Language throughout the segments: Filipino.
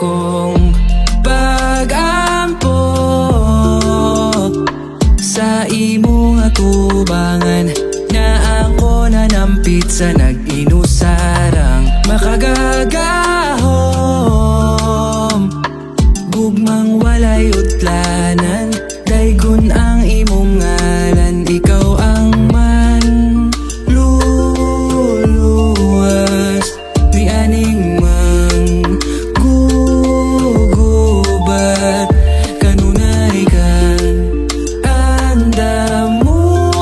akong pagampo sa imong atubangan, na ako nanampit sa nag-inusarang makagagahom. Gugmang walay utlanan, daygon ang imong ngalan, ikaw ang manluluwas. Di aning mang gugubat, kanunay kang anda mo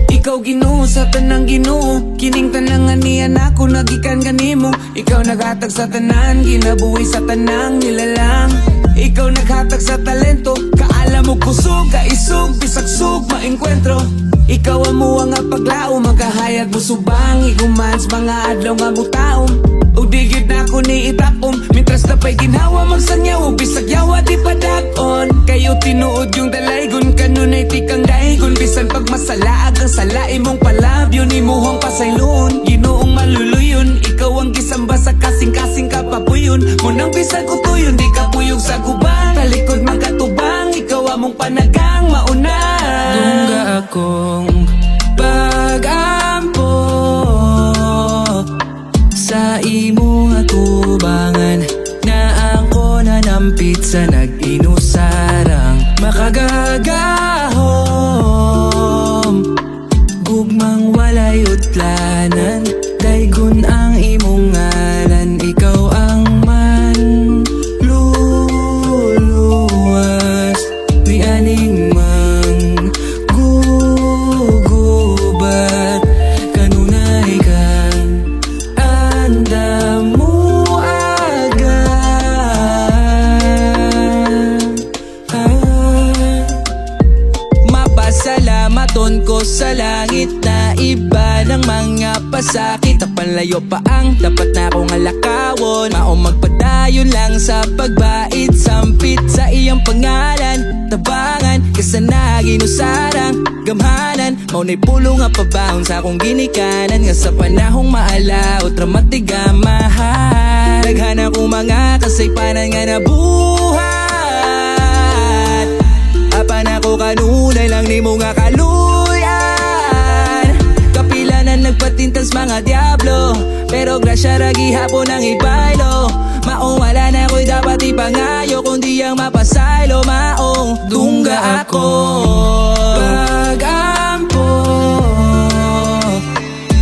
ikaw Ginoo sa tanang Ginoo, kining tanang anian ako nagikan ganimo. Ikaw naghatag sa tanan, ginabuhi sa tanang nilalang. Ikaw naghatag sa talento, kaala mo kusog, kaisog, bisag sug, maengkwentro. Ikaw amo nga paglao, magkahayag mo subang, igumans mga adlaw nga mo taom. O digid na ako ni itakom, mintras na pa'y ginhawa magsanyaw, bisag yawa di padag-on. Kayo tinuod yung dalaygon, kanunay tikang daygon, bisan pag masalaag ang salain mong palabyo, ni muhang pasayloon, ginoong maluluyon. Ikaw ang gisamba sa kasing-kasing kapapuyon, munang bisag utuyon, di ka puyog sa guban, talikod magkatubang, ikaw among panagang mauna. Dungga akong pagampo sa imong atubangan, na ako nanampit sa nag-inusarang makagagahom. Gugmang walay utlanan, daygon ang imong ngalan, ikaw ang manluluwas. Di aning mang gugubat, kanunay kang anda mo Mapasalamaton ko sa langit na iba ng mga pasakit, na panlayo pa ang dapat na akong alakawon. Maong magpadayon lang sa pagbait, sampit sa iyang pangalan, tabangan kasana ginusarang gamhanan. Maunay pulong nga pabahon sa akong ginikanan, nga sa panahong maalaw tramatiga mahal. Daghan akong mga kasaypanan nga nabuhat, apan ako kanunay lang ni mo nga kaluyan. Kapilanan nagpatintas mga diablo, pero grasya ragi hapon ang ibaylo. Maong wala na ko'y dapat ipangayo, kundi ang mapasaylo. Maong dungga ako pagampo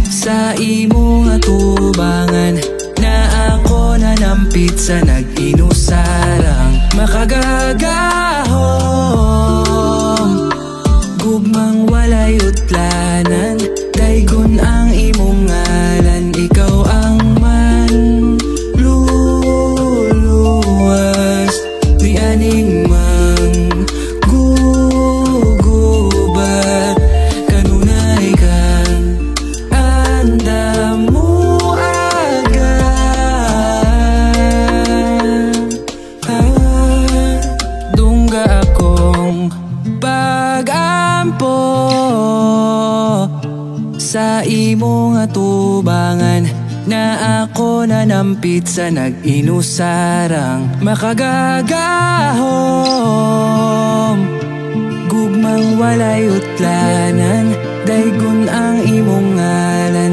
sa imong atubangan, na ako nanampit sa nag-inusarang makagagahom. Gugmang walay utlanan, daygon ang imong ngalan, ikaw ang manluluwas. Di aning mang gugubat, kanunay kang anda mo dungga akong pagampo sa imong atubangan, na ako nanampit sa nag-inusarang makagagahom. Gugmang walay utlanan, daygon ang imong ngalan,